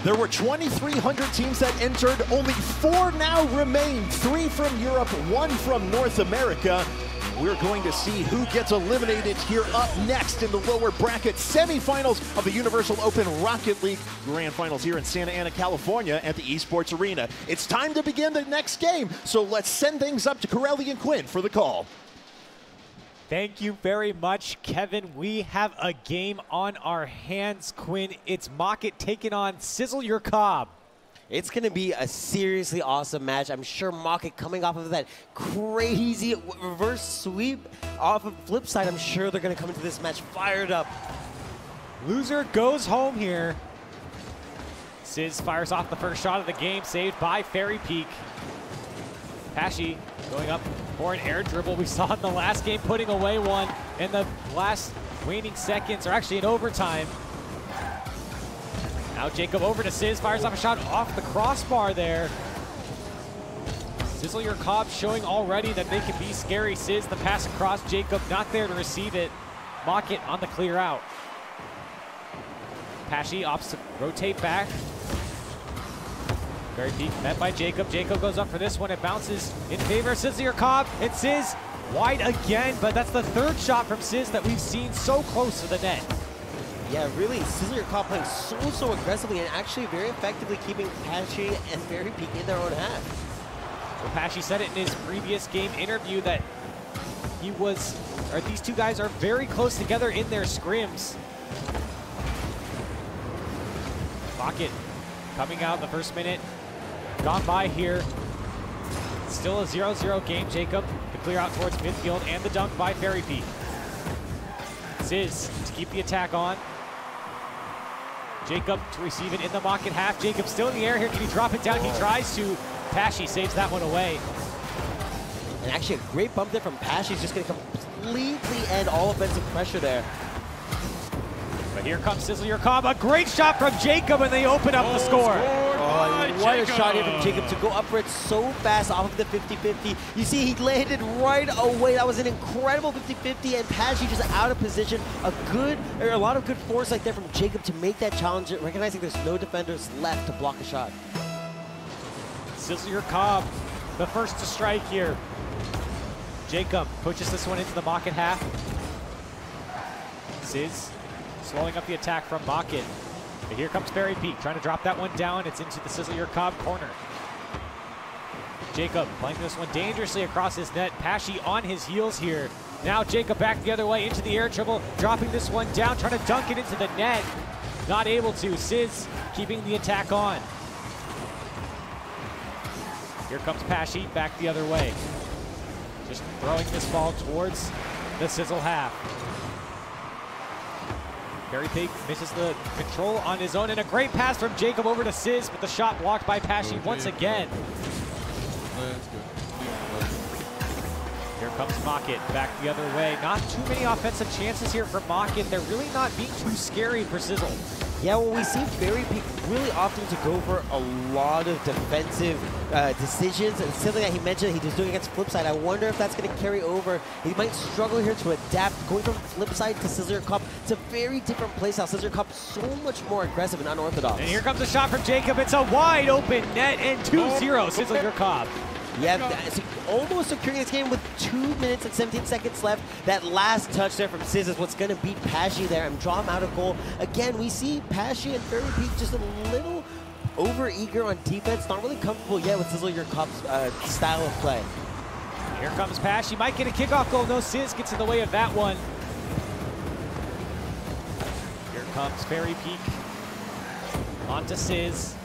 There were 2,300 teams that entered. Only 4 now remain. 3 from Europe, 1 from North America. We're going to see who gets eliminated here up next in the lower bracket semifinals of the Universal Open Rocket League Grand Finals here in Santa Ana, California at the Esports Arena. It's time to begin the next game, so let's send things up to Corelli and Quinn for the call. Thank you very much, Kevin. We have a game on our hands, Quinn. It's MockIT taking on SizzleUrCob. It's going to be a seriously awesome match. I'm sure MockIT coming off of that crazy reverse sweep off of flip side, I'm sure they're going to come into this match fired up. Loser goes home here. Sizz fires off the first shot of the game, saved by Fairy Peak. Pashi going up for an air dribble. We saw in the last game putting away one in the last waning seconds, or actually in overtime. Now Jacob over to Sizz, fires off a shot off the crossbar there. SizzleUrCob showing already that they can be scary. Sizz, the pass across, Jacob not there to receive it. MockIT on the clear out. Pashi opts to rotate back. Very Peak met by Jacob. Jacob goes up for this one. It bounces in favor of SizzleUrCob. And Sizz wide again, but that's the third shot from Sizz that we've seen so close to the net. Yeah, really, SizzleUrCob playing so aggressively and actually very effectively keeping Pashi and Fairy Peak in their own half. Well, Pashi said it in his previous game interview that these two guys are very close together in their scrims. MockIT coming out in the first minute. Gone by here. Still a 0-0 game. Jacob to clear out towards midfield and the dunk by Fairy Peak. Sizz to keep the attack on. Jacob to receive it in the MockIT half. Jacob still in the air here. Can he drop it down? He tries to. Pashi saves that one away. And actually a great bump there from Pashi. He's just going to completely end all offensive pressure there. But here comes SizzleUrCob. A great shot from Jacob, and they open up the score. What a shot here from Jacob to go up for it so fast off of the 50-50. You see, he landed right away. That was an incredible 50-50, and Pashi just out of position. A lot of good foresight there from Jacob to make that challenge, recognizing there's no defenders left to block a shot. SizzleUrCob, the first to strike here. Jacob pushes this one into the MockIT half. Sizz slowing up the attack from MockIT. But here comes Fairy Peak, trying to drop that one down. It's into the SizzleUrCob corner. Jacob playing this one dangerously across his net. Pashi on his heels here. Now Jacob back the other way into the air dribble, dropping this one down, trying to dunk it into the net. Not able to. Sizz keeping the attack on. Here comes Pashi back the other way. Just throwing this ball towards the Sizzle half. Fairy Peak misses the control on his own, and a great pass from Jacob over to Sizz, but the shot blocked by Pashi once again. Here comes MockIT back the other way. Not too many offensive chances here for MockIT. They're really not being too scary for Sizzle. Yeah, well, we see Fairy Peak really often to go for a lot of defensive decisions, and something that he mentioned he was doing against Flipside. I wonder if that's going to carry over. He might struggle here to adapt. Going from Flipside to SizzleUrCob, it's a very different playstyle. SizzleUrCob so much more aggressive and unorthodox. And here comes a shot from Jacob. It's a wide open net, and 2-0 SizzleUrCob. Yeah, it's almost securing this game with 2 minutes and 17 seconds left. That last touch there from Sizz is what's going to beat Pashi there and draw him out of goal. Again, we see Pashi and Fairy Peak just a little over-eager on defense, not really comfortable yet with SizzleUrCob's style of play. Here comes Pashi, might get a kickoff goal. No, Sizz gets in the way of that one. Here comes Fairy Peak onto Sizz.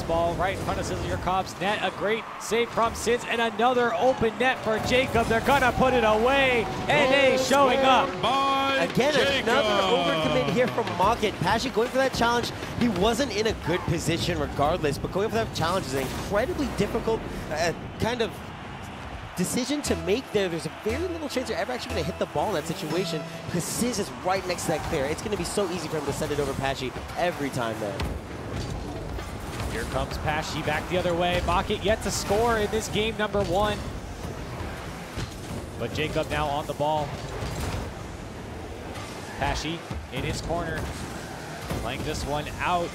Ball right in front of SizzleUrCob's net. A great save from Sizz and another open net for Jacob. They're gonna put it away. NA showing up. Again, another overcommit here from MockIT. Pashi going for that challenge. He wasn't in a good position regardless, but going for that challenge is an incredibly difficult kind of decision to make there. There's a very little chance you're ever actually going to hit the ball in that situation because Sizz is right next to that clear. It's going to be so easy for him to send it over Pashi every time there. Here comes Pashi back the other way. MockIT yet to score in this game number 1. But Jacob now on the ball. Pashi in his corner. Playing this one out.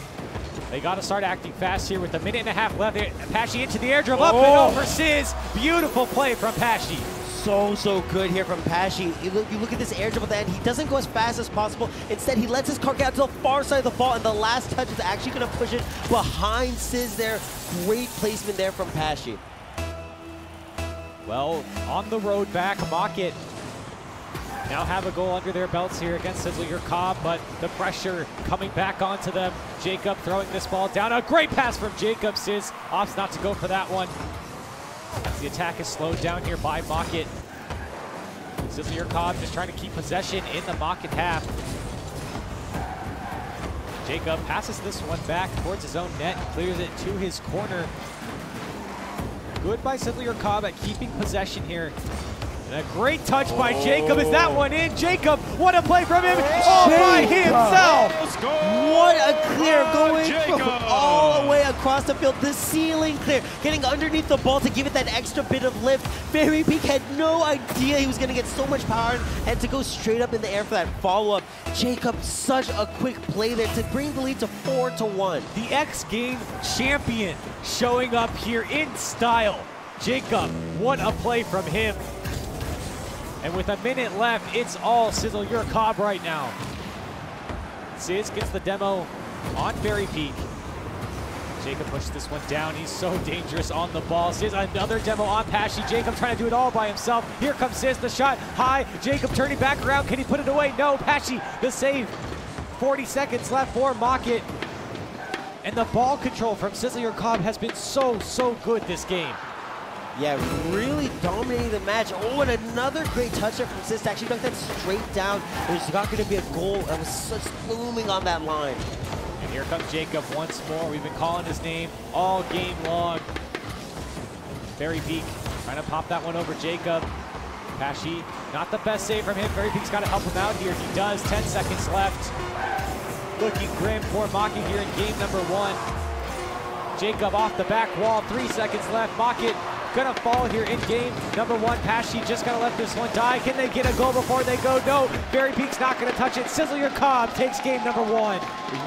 They got to start acting fast here with a minute and a half left. Pashy into the air dribble, up and over Sizz. Beautiful play from Pashy. So good here from Pashy. You look at this air dribble at the end. He doesn't go as fast as possible. Instead, he lets his car get out to the far side of the ball, and the last touch is actually going to push it behind Sizz there. Great placement there from Pashy. Well, on the road back, MockIT now have a goal under their belts here against SizzleUrCob, but the pressure coming back onto them. Jacob throwing this ball down. A great pass from Jacob. Sizz opts not to go for that one. As the attack is slowed down here by MockIT. SizzleUrCob just trying to keep possession in the MockIT half. Jacob passes this one back towards his own net, clears it to his corner. Good by SizzleUrCob at keeping possession here. And a great touch by Jacob. Is that one in? Jacob, what a play from him all by himself. What a clear going from all the way across the field. The ceiling clear, getting underneath the ball to give it that extra bit of lift. FACEIT had no idea he was going to get so much power and to go straight up in the air for that follow-up. Jacob, such a quick play there to bring the lead to 4-1. The X Game champion showing up here in style. Jacob, what a play from him. And with a minute left, it's all SizzleUrCob right now. Sizz gets the demo on FACEIT. Jacob pushes this one down. He's so dangerous on the ball. Sizz, another demo on Pashy. Jacob trying to do it all by himself. Here comes Sizz, the shot high. Jacob turning back around. Can he put it away? No, Pashy, the save. 40 seconds left for MockIT. And the ball control from SizzleUrCob has been so good this game. Yeah, really dominating the match. Oh, and another great touch there from Sizz to actually knock that straight down. There's not going to be a goal that was such looming on that line. And here comes Jacob once more. We've been calling his name all game long. FACEIT trying to pop that one over Jacob. Pashy, not the best save from him. FACEIT's got to help him out here. He does. 10 seconds left. Looking grim for MockIT here in game number 1. Jacob off the back wall. 3 seconds left. MockIT gonna fall here in game number 1. Pashy just gonna let this one die. Can they get a goal before they go? No, FACEIT's not gonna touch it. SizzleUrCob takes game number 1.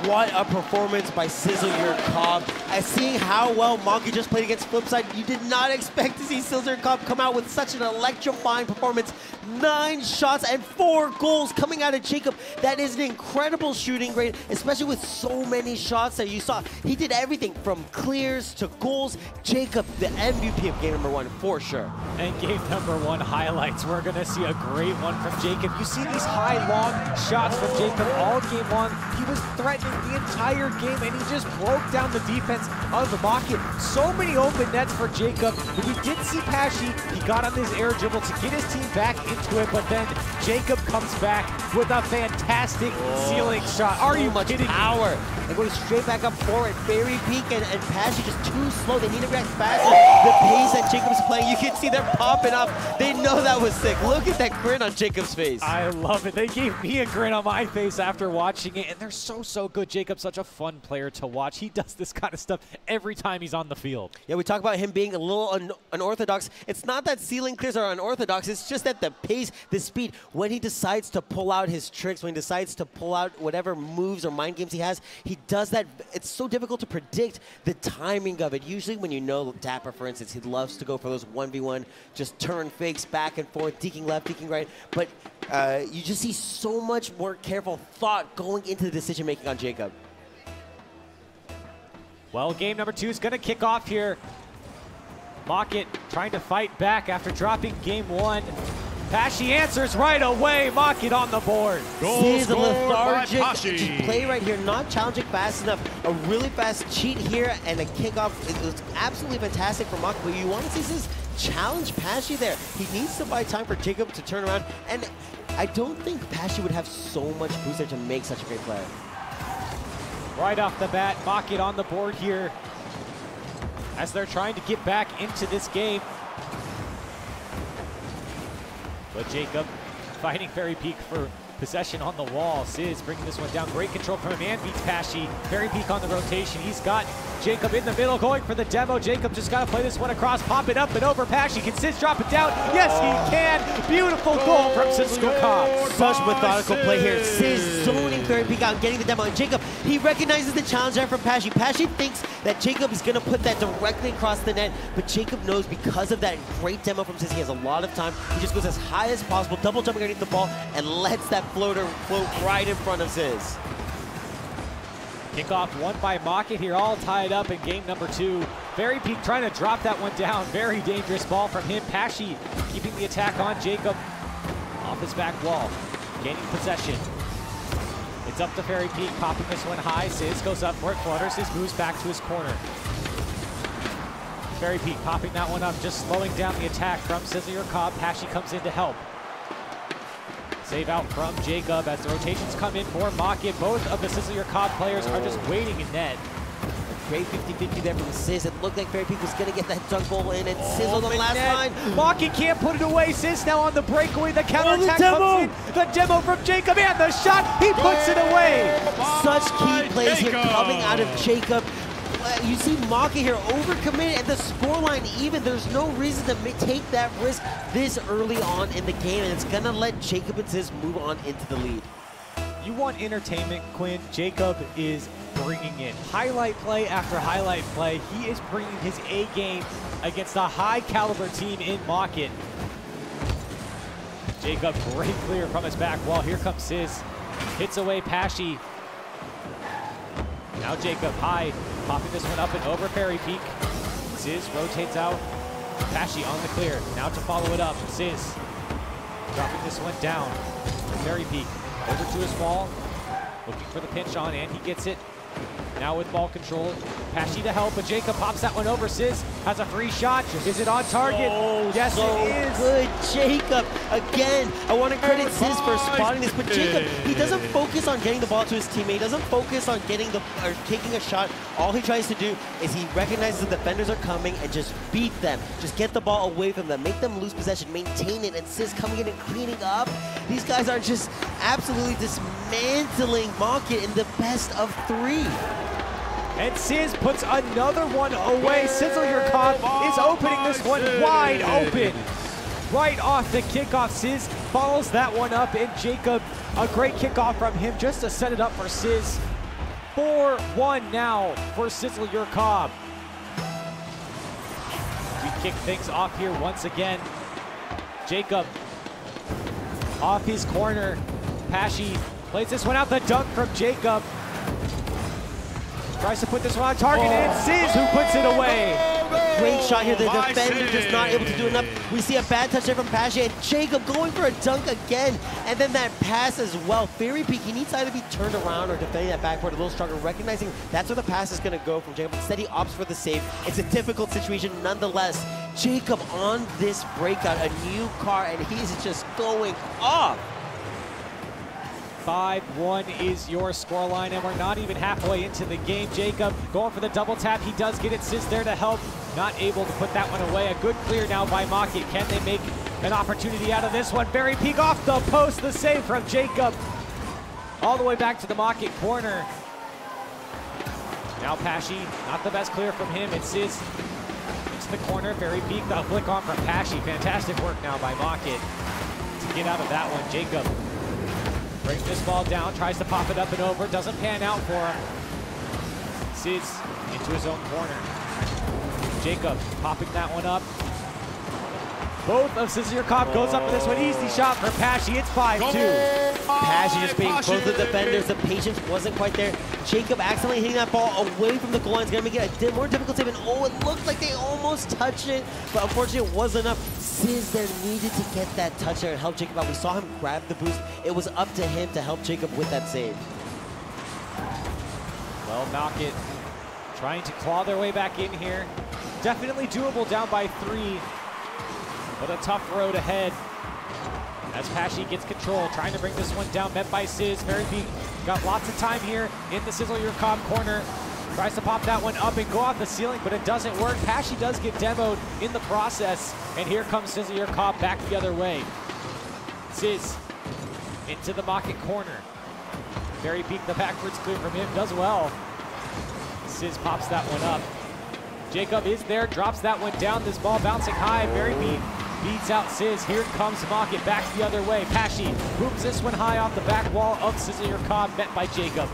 What a performance by SizzleUrCob. As seeing how well MockIT just played against Flipside, you did not expect to see SizzleUrCob come out with such an electrifying performance. 9 shots and 4 goals coming out of Jacob. That is an incredible shooting grade, especially with so many shots that you saw. He did everything from clears to goals. Jacob, the MVP of game number 1 for sure. And game number 1 highlights. We're gonna see a great one from Jacob. You see these high, long shots from Jacob all game long. He was threatening the entire game, and he just broke down the defense of the MockIT. So many open nets for Jacob. We did see Pashy. He got on his air dribble to get his team back into it, but then Jacob comes back with a fantastic ceiling shot. Are you kidding power? They're going straight back up forward. FACEIT and Pashy just too slow. They need to react faster. The pace that Jacob's playing, you can see they're popping up. They know that was sick. Look at that grin on Jacob's face. I love it. They gave me a grin on my face after watching it, and they're so good. Jacob's such a fun player to watch. He does this kind of stuff every time he's on the field. Yeah, we talk about him being a little unorthodox. It's not that ceiling clears are unorthodox. It's just that the pace, the speed, when he decides to pull out his tricks, when he decides to pull out whatever moves or mind games he has, he does that. It's so difficult to predict the timing of it. Usually when you know Dapper, for instance, he loves to go for those 1v1, just turn fakes back and forth, deking left, deking right. But you just see so much more careful thought going into the decision making on Jacob. Well, game number 2 is going to kick off here. MockIT trying to fight back after dropping game 1. Pashy answers right away. MockIT on the board. Sees a lethargic play right here, not challenging fast enough. A really fast cheat here and a kickoff. It was absolutely fantastic for MockIT, but you want to see this challenge Pashy there. He needs to buy time for Jacob to turn around, and I don't think Pashy would have so much boost there to make such a great play. Right off the bat, MockIT on the board here as they're trying to get back into this game. But Jacob fighting FACEIT for possession on the wall. Sizz bringing this one down. Great control from him and beats Pashy. FACEIT on the rotation. He's got Jacob in the middle going for the demo. Jacob just got to play this one across, pop it up and over Pashy. Can Sizz drop it down? Yes, he can. Beautiful goal from SizzleUrCob. Such methodical play here. Sizz zoning FACEIT out, getting the demo. And Jacob He recognizes the challenge there from Pashy. Pashy thinks that Jacob is going to put that directly across the net, but Jacob knows because of that great demo from Sizz, he has a lot of time. He just goes as high as possible, double jumping underneath the ball, and lets that floater float right in front of Sizz. Kickoff won by MockIT here, all tied up in game number 2. FACEIT trying to drop that one down. Very dangerous ball from him. Pashy keeping the attack on Jacob off his back wall, gaining possession. It's up to FACEIT, popping this one high. Sizz goes up for it, flutters. Sizz moves back to his corner. FACEIT popping that one up, just slowing down the attack from SizzleUrCob. Pashy comes in to help. Save out from Jacob as the rotations come in for MockIT. Both of the SizzleUrCob players are just waiting in net. Great 50-50 there from Sizz. It looked like FACEIT was going to get that dunk goal in, and Sizz on the last line. MockIT can't put it away. Sizz now on the breakaway. The counterattack comes in. The demo from Jacob, and the shot. He puts it away. Such key plays here coming out of Jacob. You see MockIT here overcommitted, and the scoreline even. There's no reason to take that risk this early on in the game, and it's going to let Jacob and Sizz move on into the lead. You want entertainment, Quinn. Jacob is bringing in highlight play after highlight play. He is bringing his A game against a high caliber team in MockIT. Jacob, great clear from his back wall. Here comes Sizz. Hits away Pashy. Now Jacob high, popping this one up and over FACEIT. Sizz rotates out. Pashy on the clear. Now to follow it up. Sizz dropping this one down. FACEIT over to his wall, looking for the pinch on, and he gets it. Now with ball control, Pashy to help, but Jacob pops that one over. Sizz has a free shot. Is it on target? Yes, so it is. Good, Jacob. Again, I want to credit Sizz for spotting this, but Jacob, he doesn't focus on getting the ball to his teammate. He doesn't focus on getting or taking a shot. All he tries to do is he recognizes the defenders are coming and just beat them. Just get the ball away from them, make them lose possession, maintain it, and Sizz coming in and cleaning up. These guys are just absolutely dismantling MockIT in the best of 3. And Sizz puts another one away. SizzleUrCob is opening this one wide open. Right off the kickoff, Sizz follows that one up, and Jacob, a great kickoff from him just to set it up for Sizz. 4-1 now for SizzleUrCob. We kick things off here once again. Jacob off his corner. Pashy plays this one out, the dunk from Jacob. Tries to put this one on target, and Sizz who puts it away. Great shot here. The defender just not able to do enough. We see a bad touch there from Pashy, and Jacob going for a dunk again. And then that pass as well. FACEIT, he needs to either be turned around or defending that backboard a little stronger, recognizing that's where the pass is going to go from Jacob. Instead, he opts for the save. It's a difficult situation nonetheless. Jacob on this breakout, a new car, and he's just going off. 5-1 is your scoreline, and we're not even halfway into the game. Jacob going for the double tap. He does get it. Sizz there to help. Not able to put that one away. A good clear now by MockIT. Can they make an opportunity out of this one? FACEIT off the post. The save from Jacob. All the way back to the MockIT corner. Now Pashy, not the best clear from him. It's Sizz into the corner. FACEIT, the flick on from Pashy. Fantastic work now by MockIT to get out of that one. Jacob brings this ball down, tries to pop it up and over, doesn't pan out for him. Sizz into his own corner. Jacob popping that one up. Both of SizzleUrCob goes up for this one. Easy shot for Pashy. It's 5-2. Pashy just being close to the defenders. The patience wasn't quite there. Jacob accidentally hitting that ball away from the goal line is going to make it a more difficult save. And oh, it looked like they almost touched it, but unfortunately it wasn't enough. Sizz there needed to get that touch there and help Jacob out. We saw him grab the boost. It was up to him to help Jacob with that save. Well, MockIT trying to claw their way back in here. Definitely doable down by 3. But a tough road ahead as Pashy gets control, trying to bring this one down, met by Sizz. FACEIT got lots of time here in the SizzleUrCob corner. Tries to pop that one up and go off the ceiling, but it doesn't work. Pashy does get demoed in the process, and here comes SizzleUrCob back the other way. Sizz into the MockIT corner. FACEIT, the backwards clear from him, does well. Sizz pops that one up. Jacob is there, drops that one down. This ball bouncing high. FACEIT beats out Sizz. Here comes MockIT back the other way. Pashy booms this one high off the back wall of SizzleUrCob, met by Jacob.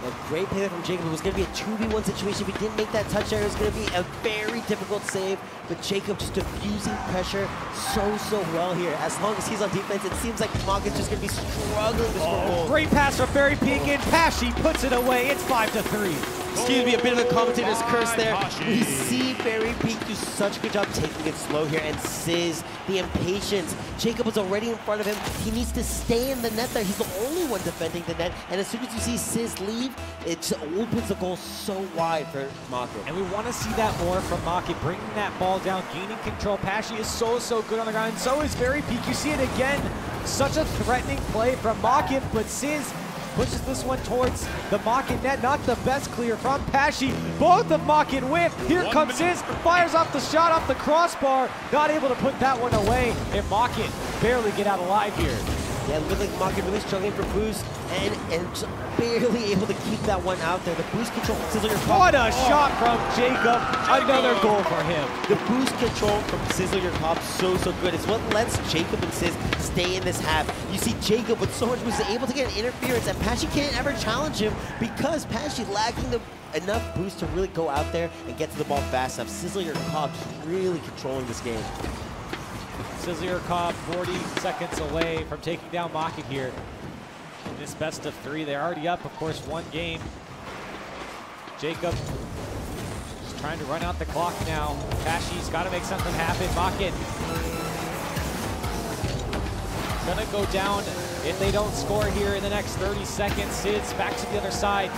A great play there from Jacob. It was going to be a 2v1 situation. If he didn't make that touch there, it was going to be a very difficult save. But Jacob just diffusing pressure so well here. As long as he's on defense, it seems like MockIT's just going to be struggling to score goals. Great pass from Fairy Peak, and Pashy puts it away. It's 5-3. Excuse me, a bit of a commentator's curse there. We see Fairy Peak do such a good job taking it slow here, and Sizz, the impatience. Jacob was already in front of him. He needs to stay in the net there. He's the only one defending the net, and as soon as you see Sizz leave, it just opens the goal so wide for MockIT. And we want to see that more from MockIT, bringing that ball down, gaining control. Pashy is so good on the ground, and so is Fairy Peak. You see it again. Such a threatening play from MockIT, but Sizz pushes this one towards the MockIT net. Not the best clear from Pashy. Both of MockIT whiff. Here comes Sizz. Fires off the shot off the crossbar. Not able to put that one away. And MockIT barely get out alive here. Yeah, it looked like MockIT really struggling for boost and just barely able to keep that one out there. The boost control from SizzleUrCob. What a shot from Jacob. Another goal for him. The boost control from SizzleUrCob so good. It's what lets Jacob and Sizz stay in this half. You see Jacob with so much boost able to get an interference, and Pashy can't ever challenge him because Pashy lacking enough boost to really go out there and get to the ball fast enough. SizzleUrCob really controlling this game. SizzleUrCob 40 seconds away from taking down MockIT here. In this best of 3, they're already up, of course, 1 game. Jacob just trying to run out the clock now. Pashy's got to make something happen. MockIT gonna go down if they don't score here in the next 30 seconds. Sizz back to the other side.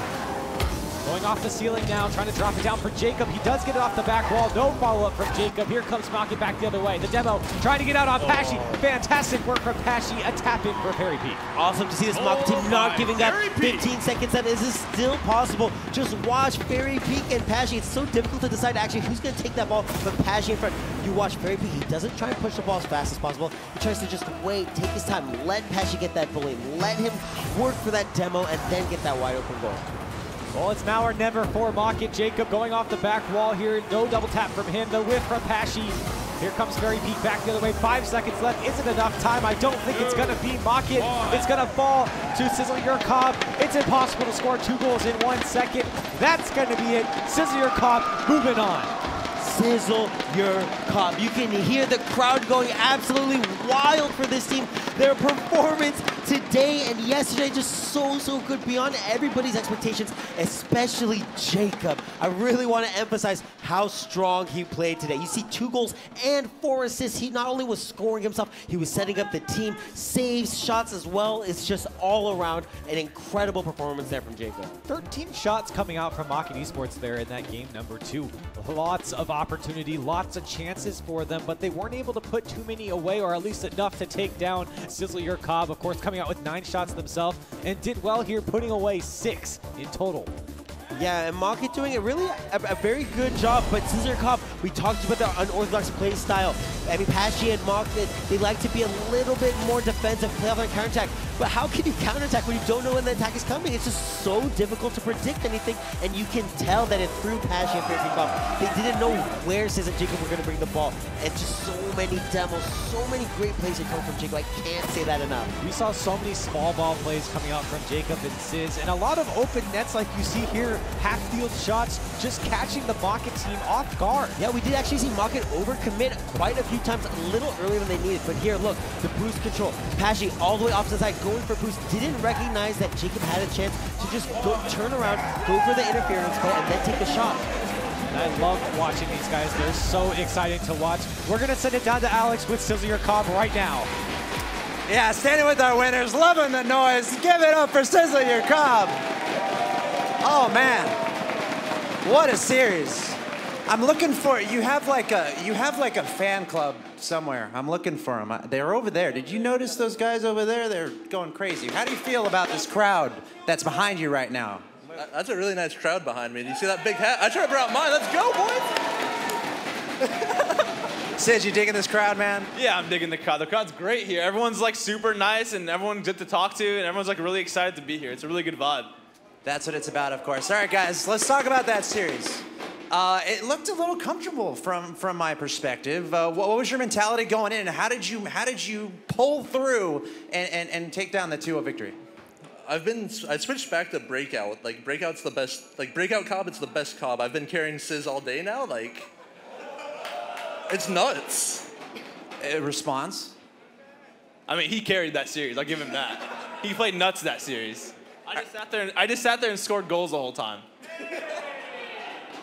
Going off the ceiling now, trying to drop it down for Jacob. He does get it off the back wall. No follow-up from Jacob. Here comes MockIT back the other way. The demo trying to get out on Pashy. Fantastic work from Pashy. A tap-in for Fairy Peak. Awesome to see this MockIT team not giving up. 15 seconds left. This is still possible. Just watch Fairy Peak and Pashy. It's so difficult to decide actually who's going to take that ball, but Pashy in front. You watch Fairy Peak. He doesn't try and push the ball as fast as possible. He tries to just wait, take his time, let Pashy get that bully, let him work for that demo, and then get that wide open goal. Well, it's now or never for MockIT. Jacob going off the back wall here. No double tap from him. The whiff from Pashy. Here comes Fairy Peak back the other way. 5 seconds left. Isn't enough time. I don't think it's going to be MockIT. It's going to fall to SizzleUrCob. It's impossible to score 2 goals in 1 second. That's going to be it. SizzleUrCob moving on. SizzleUrCob. You can hear the crowd going absolutely wild for this team. Their performance today and yesterday just so good beyond everybody's expectations, especially Jacob. I really want to emphasize how strong he played today. You see 2 goals and 4 assists. He not only was scoring himself, he was setting up the team, saves, shots as well. It's just all around an incredible performance there from Jacob. 13 shots coming out from MockIT Esports there in that game number 2. Lots of opportunity, lots of chances for them, but they weren't able to put too many away, or at least enough to take down SizzleUrCob, of course, coming out with 9 shots themselves, and did well here, putting away 6 in total. Yeah, and MockIT doing a very good job, but SizzleUrCob, we talked about their unorthodox play style. I mean, Pashy and MockIT, they like to be a little bit more defensive, play off on counterattack. But how can you counterattack when you don't know when the attack is coming? It's just so difficult to predict anything, and you can tell that it threw Pashy and Fairy Peak off. They didn't know where Sizz and Jacob were going to bring the ball. And just so many demos, so many great plays that come from Jacob. I can't say that enough. We saw so many small ball plays coming out from Jacob and Sizz, and a lot of open nets like you see here, half-field shots, just catching the MockIT team off guard. Yeah, we did actually see MockIT overcommit quite a few times, a little earlier than they needed. But here, look, the boost control. Pashy all the way off to the side, going for boost. Didn't recognize that Jacob had a chance to just turn around, go for the interference play, and then take a shot. I love watching these guys. They're so exciting to watch. We're going to send it down to Alex with SizzleUrCob right now. Yeah, standing with our winners, loving the noise. Give it up for SizzleUrCob. Oh man, what a series! I'm looking for you have like a fan club somewhere. I'm looking for them. They're over there. Did you notice those guys over there? They're going crazy. How do you feel about this crowd that's behind you right now? That's a really nice crowd behind me. Do you see that big hat? I should have brought mine. Let's go, boys. Sizz, you digging this crowd, man? Yeah, I'm digging the crowd. The crowd's great here. Everyone's like super nice and everyone's good to talk to and everyone's like really excited to be here. It's a really good vibe. That's what it's about, of course. All right, guys, let's talk about that series. It looked a little comfortable from my perspective. What was your mentality going in? How did you pull through and take down the 2-0 victory? I switched back to Breakout. Like, Breakout's the best. Like, Breakout Cob, it's the best Cob. I've been carrying Sizz all day now. Like, it's nuts. Response? I mean, he carried that series. I'll give him that. He played nuts that series. I just sat there and scored goals the whole time.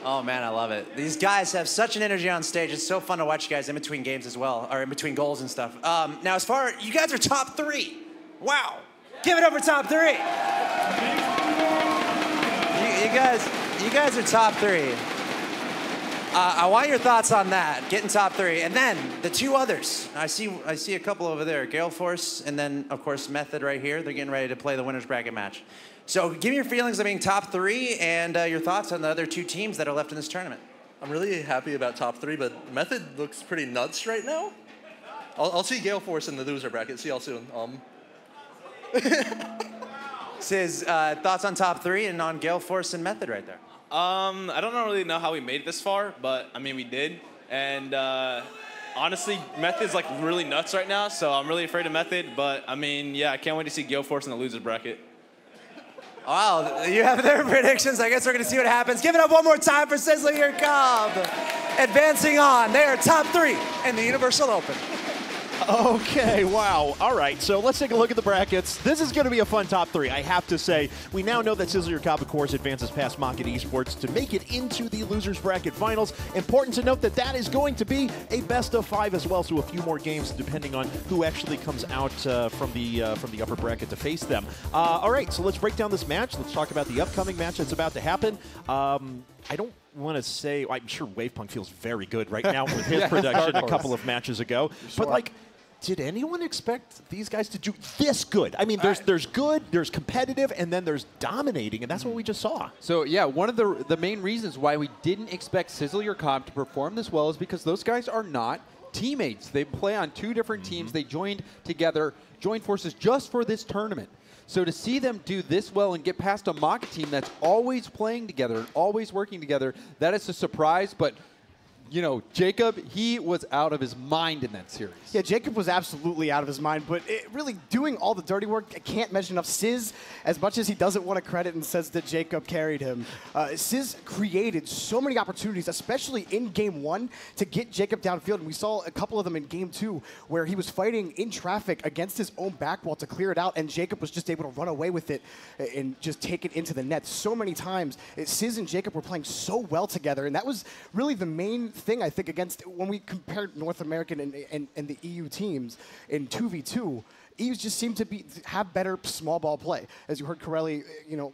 Oh man, I love it. These guys have such an energy on stage. It's so fun to watch you guys in between games as well, or in between goals and stuff. Now, you guys are top 3. Wow. Give it up for top 3. You guys are top 3. I want your thoughts on that, getting top 3. And then the 2 others. I see a couple over there, Gale Force, and then, of course, Method right here. They're getting ready to play the winner's bracket match. So give me your feelings of being top 3 and your thoughts on the other 2 teams that are left in this tournament. I'm really happy about top 3, but Method looks pretty nuts right now. I'll see Gale Force in the loser bracket. See y'all soon. Sizz, thoughts on top 3 and on Gale Force and Method right there? I don't really know how we made it this far, but I mean, we did. And honestly, Method's like really nuts right now, so I'm really afraid of Method. But I mean, yeah, I can't wait to see Gale Force in the losers bracket. Wow, you have their predictions. I guess we're going to see what happens. Give it up one more time for SizzleUrCob. Advancing on, they are top 3 in the Universal Open. Okay, wow. All right, so let's take a look at the brackets. This is going to be a fun top 3, I have to say. We now know that SizzleUrCob, of course, advances past MockIT Esports to make it into the losers bracket finals. Important to note that that is going to be a best of 5 as well, so a few more games depending on who actually comes out from the upper bracket to face them. All right, so let's break down this match. Let's talk about the upcoming match that's about to happen. I don't want to say, I'm sure Wavepunk feels very good right now with his production a couple of matches ago, but like, did anyone expect these guys to do this good? I mean, there's good, there's competitive, and then there's dominating, and that's what we just saw. So, yeah, one of the main reasons why we didn't expect SizzleUrCob to perform this well is because those guys are not teammates. They play on 2 different teams. They joined forces just for this tournament. So to see them do this well and get past a MockIT team that's always playing together and always working together, that is a surprise, but you know, Jacob, he was out of his mind in that series. Yeah, Jacob was absolutely out of his mind, but really doing all the dirty work, I can't mention enough. Sizz, as much as he doesn't want to credit and says that Jacob carried him, Sizz created so many opportunities, especially in Game 1, to get Jacob downfield. And we saw a couple of them in Game 2, where he was fighting in traffic against his own back wall to clear it out, and Jacob was just able to run away with it and just take it into the net so many times. Sizz and Jacob were playing so well together, and that was really the main thing, I think, against when we compared North American and the EU teams in 2v2. EU just seemed to have better small ball play. As you heard Corelli,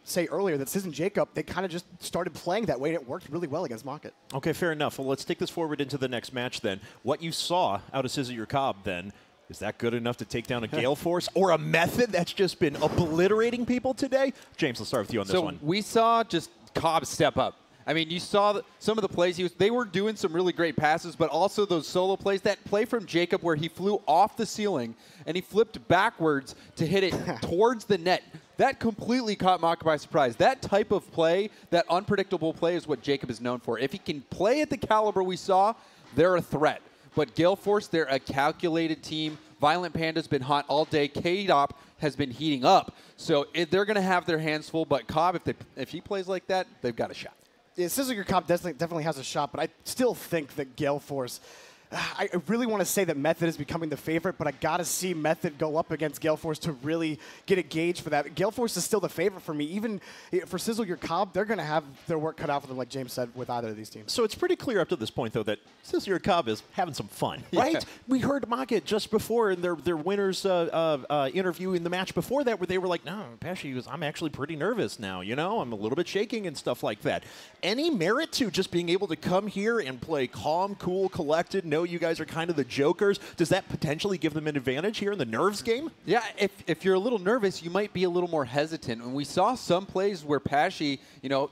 say earlier, that Sizz and Jacob, they kind of just started playing that way, and it worked really well against MockIT. Okay, fair enough. Well, let's take this forward into the next match then. What you saw out of SizzleUrCob then, is that good enough to take down a Gale Force or a Method that's just been obliterating people today? James, let's start with you on this one. So we saw just Cobb step up. I mean, you saw some of the plays. They were doing some really great passes, but also those solo plays. That play from Jacob where he flew off the ceiling and he flipped backwards to hit it towards the net. That completely caught Mock by surprise. That type of play, that unpredictable play, is what Jacob is known for. If he can play at the caliber we saw, they're a threat. But Gale Force, they're a calculated team. Violent Panda's been hot all day. K-Dop has been heating up. So they're going to have their hands full. But Cobb, if he plays like that, they've got a shot. Yeah, SizzleUrCob definitely has a shot, but I still think that Gale Force, I really want to say that Method is becoming the favorite, but I got to see Method go up against Gale Force to really get a gauge for that. Gale Force is still the favorite for me. Even for SizzleUrCob, they're going to have their work cut out for them, like James said, with either of these teams. So it's pretty clear up to this point, though, that SizzleUrCob is having some fun, right? We heard MockIT just before in their winners interview in the match before that, where they were like, no, Pesci, I'm actually pretty nervous now, I'm a little bit shaking and stuff like that. Any merit to just being able to come here and play calm, cool, collected, know you guys are kind of the jokers? Does that potentially give them an advantage here in the nerves game? Yeah, if you're a little nervous, you might be a little more hesitant. And we saw some plays where Pesci,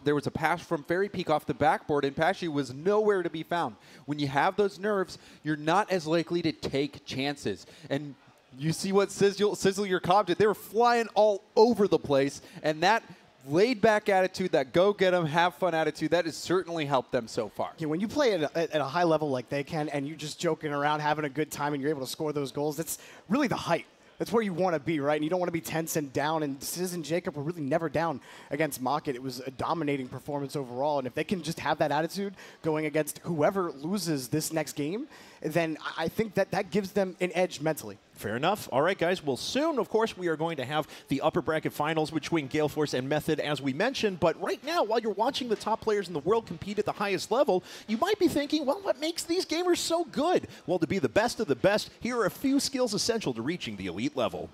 there was a pass from Fairy Peak off the backboard, and Pesci was nowhere to be found. When you have those nerves, you're not as likely to take chances. And you see what SizzleUrCob did. They were flying all over the place, and that laid-back attitude, that go-get-'em, have-fun attitude, that has certainly helped them so far. Yeah, when you play at a high level like they can, and you're just joking around, having a good time, and you're able to score those goals, that's really the height That's where you want to be, right? And you don't want to be tense and down. And Sizz and Jacob were really never down against MockIT. It was a dominating performance overall. And if they can just have that attitude going against whoever loses this next game, then I think that gives them an edge mentally. Fair enough. All right, guys. Well, soon, of course, we are going to have the upper bracket finals between Gale Force and Method, as we mentioned. But right now, while you're watching the top players in the world compete at the highest level, you might be thinking, well, what makes these gamers so good? Well, to be the best of the best, here are a few skills essential to reaching the elite level.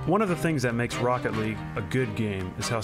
One of the things that makes Rocket League a good game is how